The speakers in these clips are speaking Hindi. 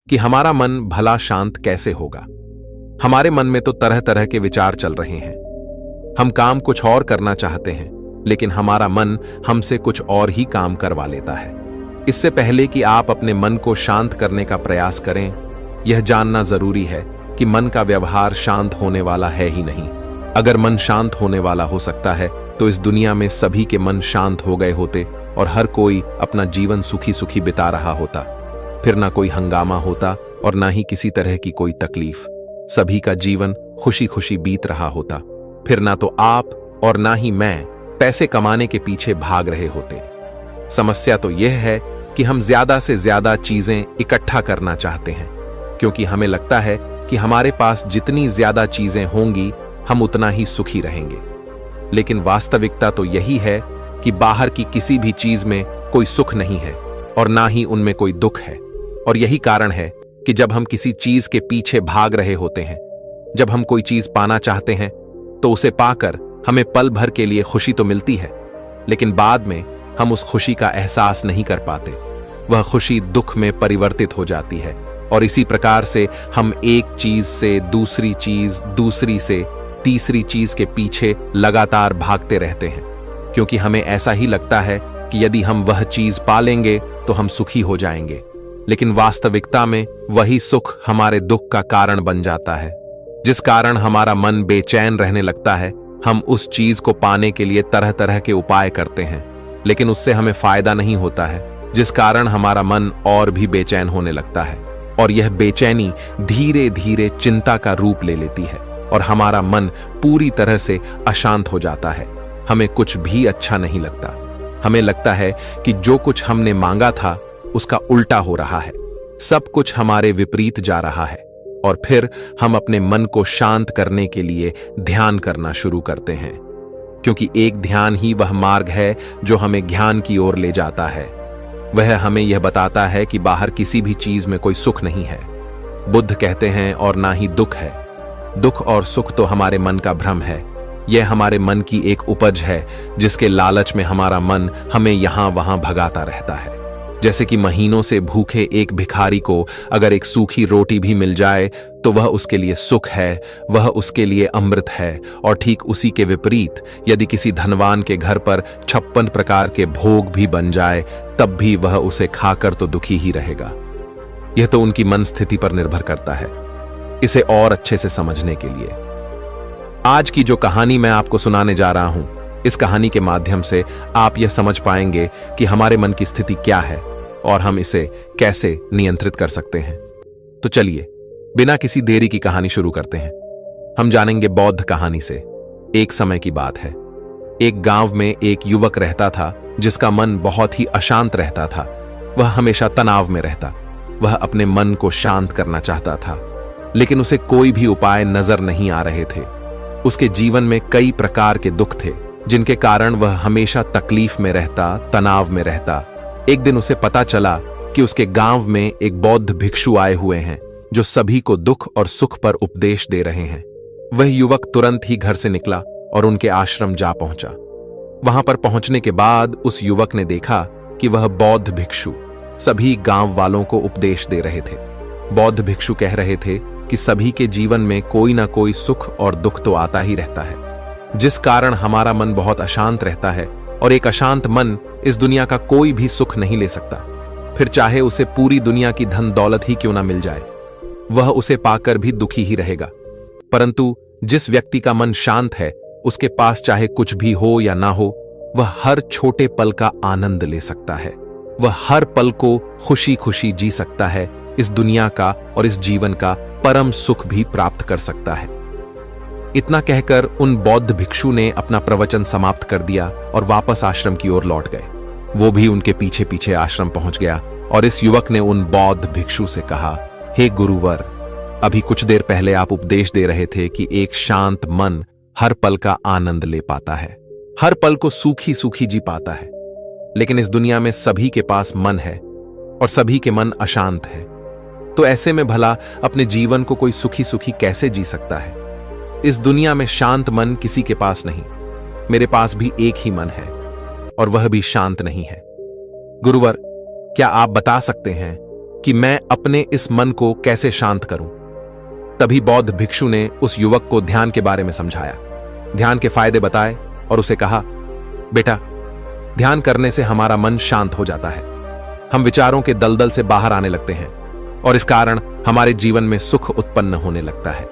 कि हमारा मन भला शांत कैसे होगा। हमारे मन में तो तरह तरह के विचार चल रहे हैं। हम काम कुछ और करना चाहते हैं, लेकिन हमारा मन हमसे कुछ और ही काम करवा लेता है। इससे पहले कि आप अपने मन को शांत करने का प्रयास करें, यह जानना जरूरी है कि मन का व्यवहार शांत होने वाला है ही नहीं। अगर मन शांत होने वाला हो सकता है तो इस दुनिया में सभी के मन शांत हो गए होते और हर कोई अपना जीवन सुखी सुखी बिता रहा होता। फिर ना कोई हंगामा होता और ना ही किसी तरह की कोई तकलीफ। सभी का जीवन खुशी खुशी बीत रहा होता। फिर ना तो आप और ना ही मैं पैसे कमाने के पीछे भाग रहे होते। समस्या तो यह है कि हम ज्यादा से ज्यादा चीजें इकट्ठा करना चाहते हैं, क्योंकि हमें लगता है कि हमारे पास जितनी ज्यादा चीजें होंगी हम उतना ही सुखी रहेंगे। लेकिन वास्तविकता तो यही है कि बाहर की किसी भी चीज में कोई सुख नहीं है और ना ही उनमें कोई दुख है। और यही कारण है कि जब हम किसी चीज के पीछे भाग रहे होते हैं, जब हम कोई चीज पाना चाहते हैं, तो उसे पाकर हमें पल भर के लिए खुशी तो मिलती है, लेकिन बाद में हम उस खुशी का एहसास नहीं कर पाते। वह खुशी दुख में परिवर्तित हो जाती है और इसी प्रकार से हम एक चीज से दूसरी चीज, दूसरी से तीसरी चीज के पीछे लगातार भागते रहते हैं, क्योंकि हमें ऐसा ही लगता है कि यदि हम वह चीज पा लेंगे तो हम सुखी हो जाएंगे। लेकिन वास्तविकता में वही सुख हमारे दुख का कारण बन जाता है, जिस कारण हमारा मन बेचैन रहने लगता है। हम उस चीज को पाने के लिए तरह तरह के उपाय करते हैं, लेकिन उससे हमें फायदा नहीं होता है, जिस कारण हमारा मन और भी बेचैन होने लगता है। और यह बेचैनी धीरे धीरे चिंता का रूप ले लेती है और हमारा मन पूरी तरह से अशांत हो जाता है। हमें कुछ भी अच्छा नहीं लगता। हमें लगता है कि जो कुछ हमने मांगा था उसका उल्टा हो रहा है, सब कुछ हमारे विपरीत जा रहा है। और फिर हम अपने मन को शांत करने के लिए ध्यान करना शुरू करते हैं, क्योंकि एक ध्यान ही वह मार्ग है जो हमें ज्ञान की ओर ले जाता है। वह हमें यह बताता है कि बाहर किसी भी चीज में कोई सुख नहीं है, बुद्ध कहते हैं, और ना ही दुख है। दुख और सुख तो हमारे मन का भ्रम है। यह हमारे मन की एक उपज है, जिसके लालच में हमारा मन हमें यहां वहां भगाता रहता है। जैसे कि महीनों से भूखे एक भिखारी को अगर एक सूखी रोटी भी मिल जाए तो वह उसके लिए सुख है, वह उसके लिए अमृत है। और ठीक उसी के विपरीत यदि किसी धनवान के घर पर 56 प्रकार के भोग भी बन जाए, तब भी वह उसे खाकर तो दुखी ही रहेगा। यह तो उनकी मन स्थिति पर निर्भर करता है। इसे और अच्छे से समझने के लिए आज की जो कहानी मैं आपको सुनाने जा रहा हूं, इस कहानी के माध्यम से आप यह समझ पाएंगे कि हमारे मन की स्थिति क्या है और हम इसे कैसे नियंत्रित कर सकते हैं। तो चलिए बिना किसी देरी की कहानी शुरू करते हैं। हम जानेंगे बौद्ध कहानी से। एक समय की बात है। एक गांव में एक युवक रहता था जिसका मन बहुत ही अशांत रहता था। वह हमेशा तनाव में रहता। वह अपने मन को शांत करना चाहता था, लेकिन उसे कोई भी उपाय नजर नहीं आ रहे थे। उसके जीवन में कई प्रकार के दुख थे, जिनके कारण वह हमेशा तकलीफ में रहता, तनाव में रहता। एक दिन उसे पता चला कि उसके गांव में एक बौद्ध भिक्षु आए हुए हैं, जो सभी को दुख और सुख पर उपदेश दे रहे हैं। वह युवक तुरंत ही घर से निकला और उनके आश्रम जा पहुंचा। वहां पर पहुंचने के बाद उस युवक ने देखा कि वह बौद्ध भिक्षु सभी गांव वालों को उपदेश दे रहे थे। बौद्ध भिक्षु कह रहे थे कि सभी के जीवन में कोई ना कोई सुख और दुख तो आता ही रहता है, जिस कारण हमारा मन बहुत अशांत रहता है। और एक अशांत मन इस दुनिया का कोई भी सुख नहीं ले सकता, फिर चाहे उसे पूरी दुनिया की धन दौलत ही क्यों ना मिल जाए, वह उसे पाकर भी दुखी ही रहेगा। परंतु जिस व्यक्ति का मन शांत है, उसके पास चाहे कुछ भी हो या ना हो, वह हर छोटे पल का आनंद ले सकता है। वह हर पल को खुशी खुशी जी सकता है। इस दुनिया का और इस जीवन का परम सुख भी प्राप्त कर सकता है। इतना कहकर उन बौद्ध भिक्षु ने अपना प्रवचन समाप्त कर दिया और वापस आश्रम की ओर लौट गए। वो भी उनके पीछे पीछे आश्रम पहुंच गया और इस युवक ने उन बौद्ध भिक्षु से कहा, हे गुरुवर, अभी कुछ देर पहले आप उपदेश दे रहे थे कि एक शांत मन हर पल का आनंद ले पाता है, हर पल को सूखी सूखी जी पाता है। लेकिन इस दुनिया में सभी के पास मन है और सभी के मन अशांत है, तो ऐसे में भला अपने जीवन को कोई सुखी सुखी कैसे जी सकता है? इस दुनिया में शांत मन किसी के पास नहीं। मेरे पास भी एक ही मन है और वह भी शांत नहीं है। गुरुवर, क्या आप बता सकते हैं कि मैं अपने इस मन को कैसे शांत करूं। तभी बौद्ध भिक्षु ने उस युवक को ध्यान के बारे में समझाया, ध्यान के फायदे बताए और उसे कहा, बेटा, ध्यान करने से हमारा मन शांत हो जाता है। हम विचारों के दलदल से बाहर आने लगते हैं और इस कारण हमारे जीवन में सुख उत्पन्न होने लगता है।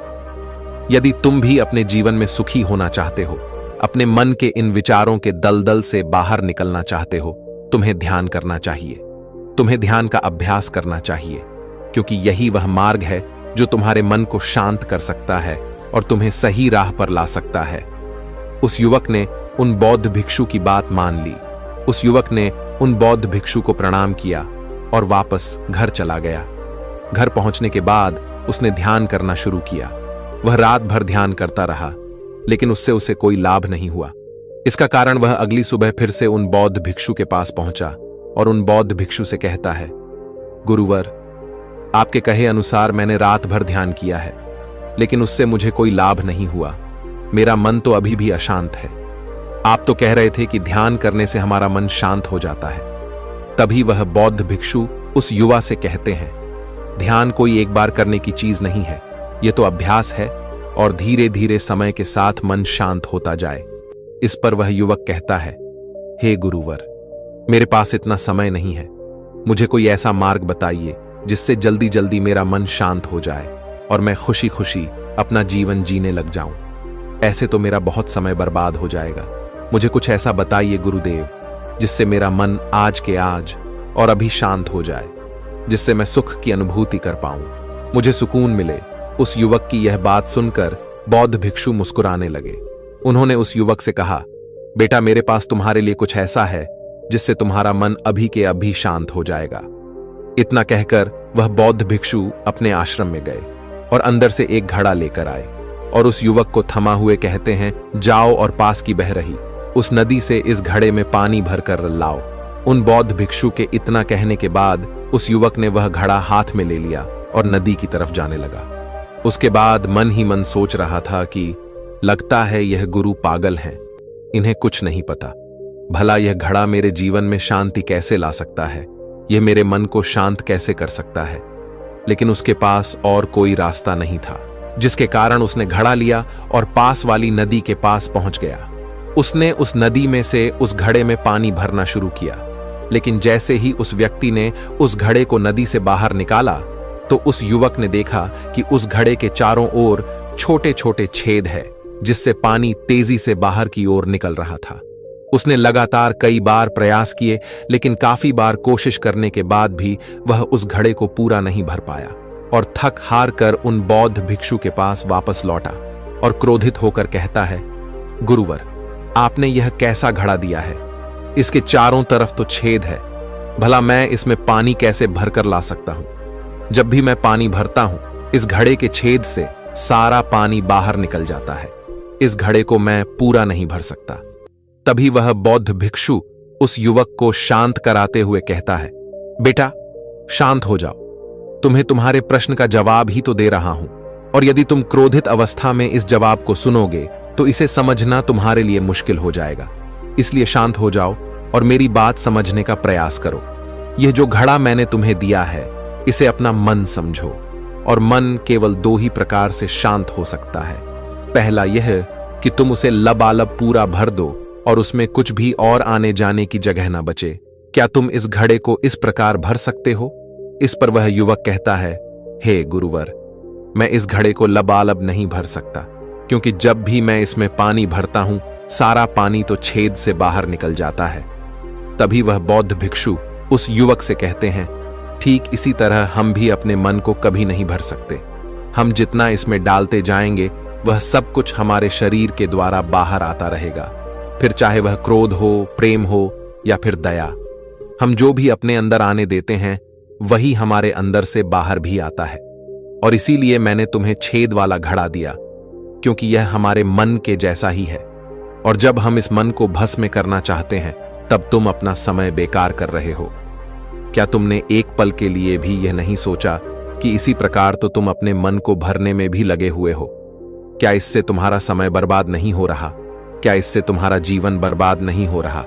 यदि तुम भी अपने जीवन में सुखी होना चाहते हो, अपने मन के इन विचारों के दलदल से बाहर निकलना चाहते हो, तुम्हें ध्यान करना चाहिए। तुम्हें ध्यान का अभ्यास करना चाहिए, क्योंकि यही वह मार्ग है जो तुम्हारे मन को शांत कर सकता है और तुम्हें सही राह पर ला सकता है। उस युवक ने उन बौद्ध भिक्षु की बात मान ली। उस युवक ने उन बौद्ध भिक्षु को प्रणाम किया और वापस घर चला गया। घर पहुंचने के बाद उसने ध्यान करना शुरू किया। वह रात भर ध्यान करता रहा, लेकिन उससे उसे कोई लाभ नहीं हुआ। इसका कारण वह अगली सुबह फिर से उन बौद्ध भिक्षु के पास पहुंचा और उन बौद्ध भिक्षु से कहता है, गुरुवर, आपके कहे अनुसार मैंने रात भर ध्यान किया है, लेकिन उससे मुझे कोई लाभ नहीं हुआ। मेरा मन तो अभी भी अशांत है। आप तो कह रहे थे कि ध्यान करने से हमारा मन शांत हो जाता है। तभी वह बौद्ध भिक्षु उस युवा से कहते हैं, ध्यान कोई एक बार करने की चीज नहीं है, यह तो अभ्यास है और धीरे धीरे समय के साथ मन शांत होता जाए। इस पर वह युवक कहता है, हे गुरुवर, मेरे पास इतना समय नहीं है। मुझे कोई ऐसा मार्ग बताइए जिससे जल्दी जल्दी मेरा मन शांत हो जाए और मैं खुशी खुशी अपना जीवन जीने लग जाऊं। ऐसे तो मेरा बहुत समय बर्बाद हो जाएगा। मुझे कुछ ऐसा बताइए गुरुदेव, जिससे मेरा मन आज के आज और अभी शांत हो जाए, जिससे मैं सुख की अनुभूति कर पाऊं, मुझे सुकून मिले। उस युवक की यह बात सुनकर बौद्ध भिक्षु मुस्कुराने लगे। उन्होंने उस युवक से कहा, बेटा, मेरे पास तुम्हारे लिए कुछ ऐसा है जिससे तुम्हारा मन अभी के अभी शांत हो जाएगा। इतना कहकर वह बौद्ध भिक्षु अपने आश्रम में गए और अंदर से एक घड़ा लेकर आए और उस युवक को थमा हुए कहते हैं, जाओ और पास की बह रही उस नदी से इस घड़े में पानी भरकर लाओ। उन बौद्ध भिक्षु के इतना कहने के बाद उस युवक ने वह घड़ा हाथ में ले लिया और नदी की तरफ जाने लगा। उसके बाद मन ही मन सोच रहा था कि लगता है यह गुरु पागल हैं, इन्हें कुछ नहीं पता। भला यह घड़ा मेरे जीवन में शांति कैसे ला सकता है, यह मेरे मन को शांत कैसे कर सकता है। लेकिन उसके पास और कोई रास्ता नहीं था, जिसके कारण उसने घड़ा लिया और पास वाली नदी के पास पहुंच गया। उसने उस नदी में से उस घड़े में पानी भरना शुरू किया, लेकिन जैसे ही उस व्यक्ति ने उस घड़े को नदी से बाहर निकाला तो उस युवक ने देखा कि उस घड़े के चारों ओर छोटे छोटे छेद है, जिससे पानी तेजी से बाहर की ओर निकल रहा था। उसने लगातार कई बार प्रयास किए, लेकिन काफी बार कोशिश करने के बाद भी वह उस घड़े को पूरा नहीं भर पाया और थक हार कर उन बौद्ध भिक्षु के पास वापस लौटा और क्रोधित होकर कहता है, गुरुवर, आपने यह कैसा घड़ा दिया है? इसके चारों तरफ तो छेद है। भला मैं इसमें पानी कैसे भरकर ला सकता हूं? जब भी मैं पानी भरता हूं, इस घड़े के छेद से सारा पानी बाहर निकल जाता है। इस घड़े को मैं पूरा नहीं भर सकता। तभी वह बौद्ध भिक्षु उस युवक को शांत कराते हुए कहता है, बेटा, शांत हो जाओ। तुम्हें तुम्हारे प्रश्न का जवाब ही तो दे रहा हूं, और यदि तुम क्रोधित अवस्था में इस जवाब को सुनोगे तो इसे समझना तुम्हारे लिए मुश्किल हो जाएगा। इसलिए शांत हो जाओ और मेरी बात समझने का प्रयास करो। यह जो घड़ा मैंने तुम्हें दिया है, इसे अपना मन समझो, और मन केवल दो ही प्रकार से शांत हो सकता है। पहला यह कि तुम उसे लबालब पूरा भर दो और उसमें कुछ भी और आने जाने की जगह ना बचे। क्या तुम इस घड़े को इस प्रकार भर सकते हो? इस पर वह युवक कहता है, हे गुरुवर, मैं इस घड़े को लबालब नहीं भर सकता, क्योंकि जब भी मैं इसमें पानी भरता हूं, सारा पानी तो छेद से बाहर निकल जाता है। तभी वह बौद्ध भिक्षु उस युवक से कहते हैं, ठीक इसी तरह हम भी अपने मन को कभी नहीं भर सकते। हम जितना इसमें डालते जाएंगे, वह सब कुछ हमारे शरीर के द्वारा बाहर आता रहेगा, फिर चाहे वह क्रोध हो, प्रेम हो या फिर दया। हम जो भी अपने अंदर आने देते हैं, वही हमारे अंदर से बाहर भी आता है। और इसीलिए मैंने तुम्हें छेद वाला घड़ा दिया, क्योंकि यह हमारे मन के जैसा ही है। और जब हम इस मन को भस्म करना चाहते हैं, तब तुम अपना समय बेकार कर रहे हो। क्या तुमने एक पल के लिए भी यह नहीं सोचा कि इसी प्रकार तो तुम अपने मन को भरने में भी लगे हुए हो? क्या इससे तुम्हारा समय बर्बाद नहीं हो रहा? क्या इससे तुम्हारा जीवन बर्बाद नहीं हो रहा?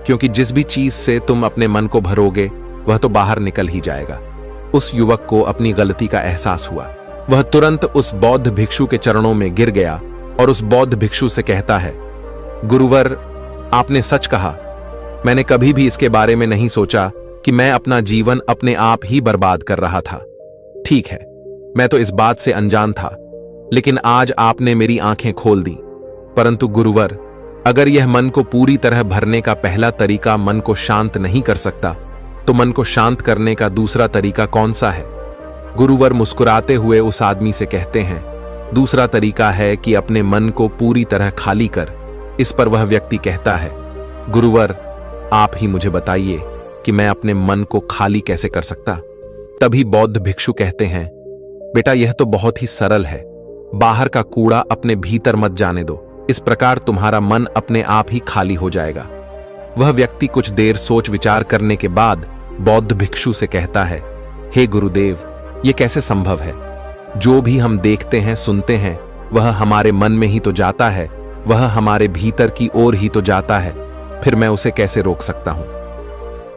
क्योंकि जिस भी चीज से तुम अपने मन को भरोगे, वह तो बाहर निकल ही जाएगा। उस युवक को अपनी गलती का एहसास हुआ। वह तुरंत उस बौद्ध भिक्षु के चरणों में गिर गया और उस बौद्ध भिक्षु से कहता है, गुरुवर, आपने सच कहा। मैंने कभी भी इसके बारे में नहीं सोचा कि मैं अपना जीवन अपने आप ही बर्बाद कर रहा था। ठीक है, मैं तो इस बात से अनजान था, लेकिन आज आपने मेरी आंखें खोल दी। परंतु गुरुवर, अगर यह मन को पूरी तरह भरने का पहला तरीका मन को शांत नहीं कर सकता, तो मन को शांत करने का दूसरा तरीका कौन सा है? गुरुवर मुस्कुराते हुए उस आदमी से कहते हैं, दूसरा तरीका है कि अपने मन को पूरी तरह खाली कर। इस पर वह व्यक्ति कहता है, गुरुवर, आप ही मुझे बताइए कि मैं अपने मन को खाली कैसे कर सकता? तभी बौद्ध भिक्षु कहते हैं, बेटा, यह तो बहुत ही सरल है। बाहर का कूड़ा अपने भीतर मत जाने दो। इस प्रकार तुम्हारा मन अपने आप ही खाली हो जाएगा। वह व्यक्ति कुछ देर सोच विचार करने के बाद बौद्ध भिक्षु से कहता है, हे गुरुदेव, यह कैसे संभव है? जो भी हम देखते हैं, सुनते हैं, वह हमारे मन में ही तो जाता है, वह हमारे भीतर की ओर ही तो जाता है। फिर मैं उसे कैसे रोक सकता हूं?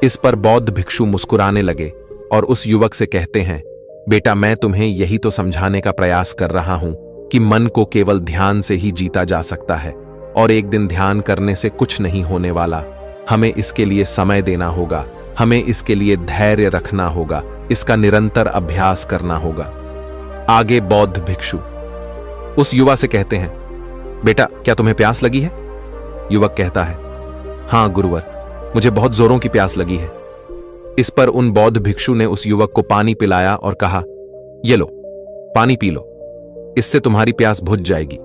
इस पर बौद्ध भिक्षु मुस्कुराने लगे और उस युवक से कहते हैं, बेटा, मैं तुम्हें यही तो समझाने का प्रयास कर रहा हूं कि मन को केवल ध्यान से ही जीता जा सकता है और एक दिन ध्यान करने से कुछ नहीं होने वाला। हमें इसके लिए समय देना होगा, हमें इसके लिए धैर्य रखना होगा, इसका निरंतर अभ्यास करना होगा। आगे बौद्ध भिक्षु उस युवा से कहते हैं, बेटा, क्या तुम्हें प्यास लगी है? युवक कहता है, हाँ गुरुवर, मुझे बहुत जोरों की प्यास लगी है। इस पर उन बौद्ध भिक्षु ने उस युवक को पानी पिलाया और कहा, ये लो, पानी पी लो, इससे तुम्हारी प्यास बुझ जाएगी।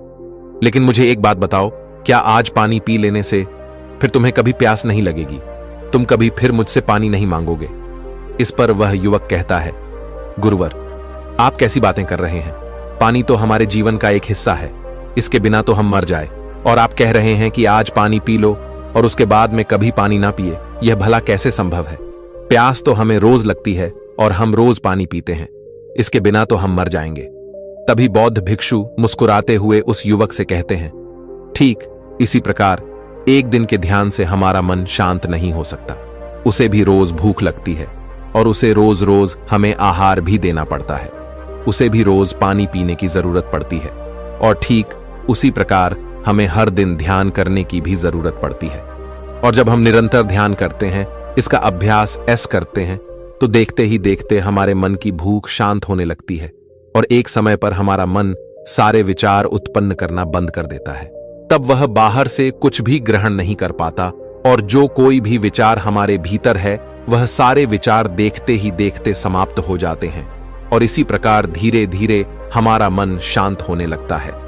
लेकिन मुझे एक बात बताओ, क्या आज पानी पी लेने से फिर तुम्हें कभी प्यास नहीं लगेगी? तुम कभी फिर मुझसे पानी नहीं मांगोगे? इस पर वह युवक कहता है, गुरुवर, आप कैसी बातें कर रहे हैं? पानी तो हमारे जीवन का एक हिस्सा है, इसके बिना तो हम मर जाए, और आप कह रहे हैं कि आज पानी पी लो और उसके बाद में कभी पानी ना पिए। यह भला कैसे संभव है? प्यास तो हमें रोज लगती है और हम रोज पानी पीते हैं, इसके बिना तो हम मर जाएंगे। तभी बौद्ध भिक्षु मुस्कुराते हुए उस युवक से कहते हैं, ठीक इसी प्रकार एक दिन के ध्यान से हमारा मन शांत नहीं हो सकता। उसे भी रोज भूख लगती है और उसे रोज रोज हमें आहार भी देना पड़ता है। उसे भी रोज पानी पीने की जरूरत पड़ती है और ठीक उसी प्रकार हमें हर दिन ध्यान करने की भी जरूरत पड़ती है। और जब हम निरंतर ध्यान करते हैं, इसका अभ्यास ऐसे करते हैं, तो देखते ही देखते हमारे मन की भूख शांत होने लगती है और एक समय पर हमारा मन सारे विचार उत्पन्न करना बंद कर देता है। तब वह बाहर से कुछ भी ग्रहण नहीं कर पाता और जो कोई भी विचार हमारे भीतर है, वह सारे विचार देखते ही देखते समाप्त हो जाते हैं और इसी प्रकार धीरे धीरे हमारा मन शांत होने लगता है।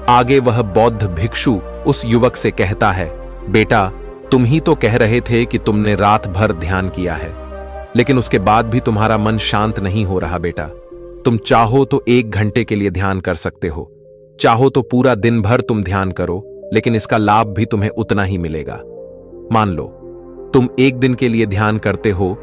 आगे वह बौद्ध भिक्षु उस युवक से कहता है, बेटा, तुम ही तो कह रहे थे कि तुमने रात भर ध्यान किया है, लेकिन उसके बाद भी तुम्हारा मन शांत नहीं हो रहा। बेटा, तुम चाहो तो 1 घंटे के लिए ध्यान कर सकते हो, चाहो तो पूरा दिन भर तुम ध्यान करो, लेकिन इसका लाभ भी तुम्हें उतना ही मिलेगा। मान लो तुम 1 दिन के लिए ध्यान करते हो,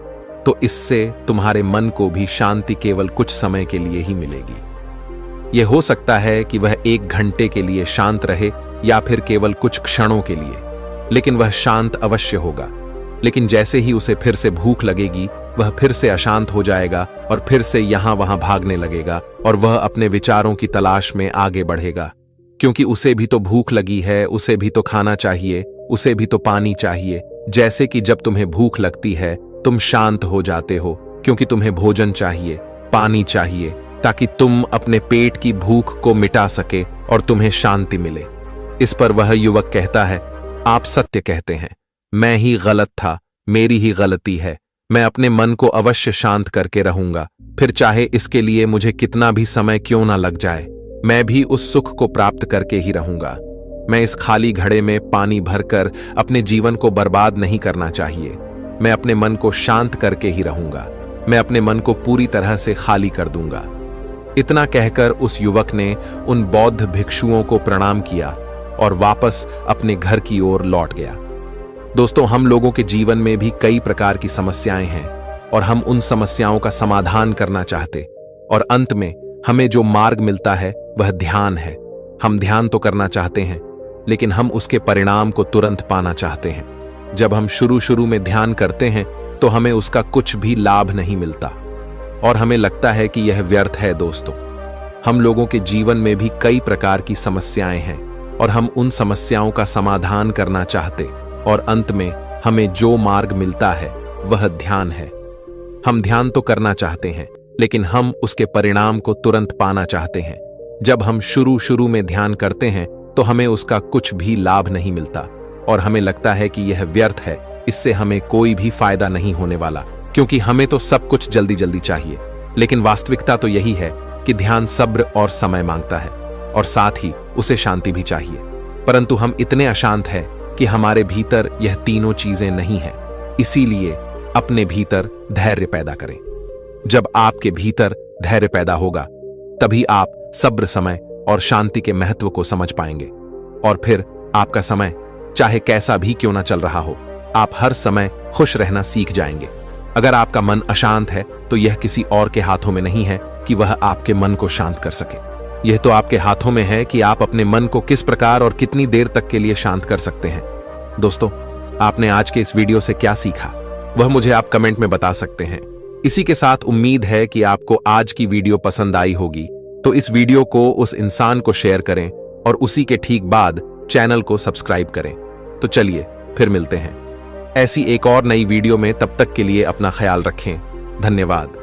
तो इससे तुम्हारे मन को भी शांति केवल कुछ समय के लिए ही मिलेगी। यह हो सकता है कि वह 1 घंटे के लिए शांत रहे या फिर केवल कुछ क्षणों के लिए, लेकिन वह शांत अवश्य होगा। लेकिन जैसे ही उसे फिर से भूख लगेगी, वह फिर से अशांत हो जाएगा और फिर से यहां वहां भागने लगेगा और वह अपने विचारों की तलाश में आगे बढ़ेगा, क्योंकि उसे भी तो भूख लगी है, उसे भी तो खाना चाहिए, उसे भी तो पानी चाहिए। जैसे कि जब तुम्हें भूख लगती है, तुम शांत हो जाते हो, क्योंकि तुम्हें भोजन चाहिए, पानी चाहिए, ताकि तुम अपने पेट की भूख को मिटा सके और तुम्हें शांति मिले। इस पर वह युवक कहता है, आप सत्य कहते हैं, मैं ही गलत था, मेरी ही गलती है। मैं अपने मन को अवश्य शांत करके रहूंगा, फिर चाहे इसके लिए मुझे कितना भी समय क्यों ना लग जाए। मैं भी उस सुख को प्राप्त करके ही रहूंगा। मैं इस खाली घड़े में पानी भरकर अपने जीवन को बर्बाद नहीं करना चाहिए। मैं अपने मन को शांत करके ही रहूंगा। मैं अपने मन को पूरी तरह से खाली कर दूंगा। इतना कहकर उस युवक ने उन बौद्ध भिक्षुओं को प्रणाम किया और वापस अपने घर की ओर लौट गया। दोस्तों, हम लोगों के जीवन में भी कई प्रकार की समस्याएं हैं और हम उन समस्याओं का समाधान करना चाहते, और अंत में हमें जो मार्ग मिलता है वह ध्यान है। हम ध्यान तो करना चाहते हैं, लेकिन हम उसके परिणाम को तुरंत पाना चाहते हैं। जब हम शुरू में ध्यान करते हैं तो हमें उसका कुछ भी लाभ नहीं मिलता। और हमें लगता है कि यह व्यर्थ है। दोस्तों, हम लोगों के जीवन में भी कई प्रकार की समस्याएं हैं और हम उन समस्याओं का समाधान करना चाहते, और अंत में हमें जो मार्ग मिलता है वह ध्यान है। हम ध्यान तो करना चाहते हैं, लेकिन हम उसके परिणाम को तुरंत पाना चाहते हैं। जब हम शुरू में ध्यान करते हैं तो हमें उसका कुछ भी लाभ नहीं मिलता और हमें लगता है कि यह व्यर्थ है, इससे हमें कोई भी फायदा नहीं होने वाला, क्योंकि हमें तो सब कुछ जल्दी जल्दी चाहिए। लेकिन वास्तविकता तो यही है कि ध्यान सब्र और समय मांगता है, और साथ ही उसे शांति भी चाहिए। परंतु हम इतने अशांत हैं कि हमारे भीतर यह तीनों चीजें नहीं हैं। इसीलिए अपने भीतर धैर्य पैदा करें। जब आपके भीतर धैर्य पैदा होगा, तभी आप सब्र, समय और शांति के महत्व को समझ पाएंगे, और फिर आपका समय चाहे कैसा भी क्यों ना चल रहा हो, आप हर समय खुश रहना सीख जाएंगे। अगर आपका मन अशांत है तो यह किसी और के हाथों में नहीं है कि वह आपके मन को शांत कर सके। यह तो आपके हाथों में है कि आप अपने मन को किस प्रकार और कितनी देर तक के लिए शांत कर सकते हैं। दोस्तों, आपने आज के इस वीडियो से क्या सीखा, वह मुझे आप कमेंट में बता सकते हैं। इसी के साथ उम्मीद है कि आपको आज की वीडियो पसंद आई होगी, तो इस वीडियो को उस इंसान को शेयर करें और उसी के ठीक बाद चैनल को सब्सक्राइब करें। तो चलिए फिर मिलते हैं ऐसी एक और नई वीडियो में। तब तक के लिए अपना ख्याल रखें। धन्यवाद।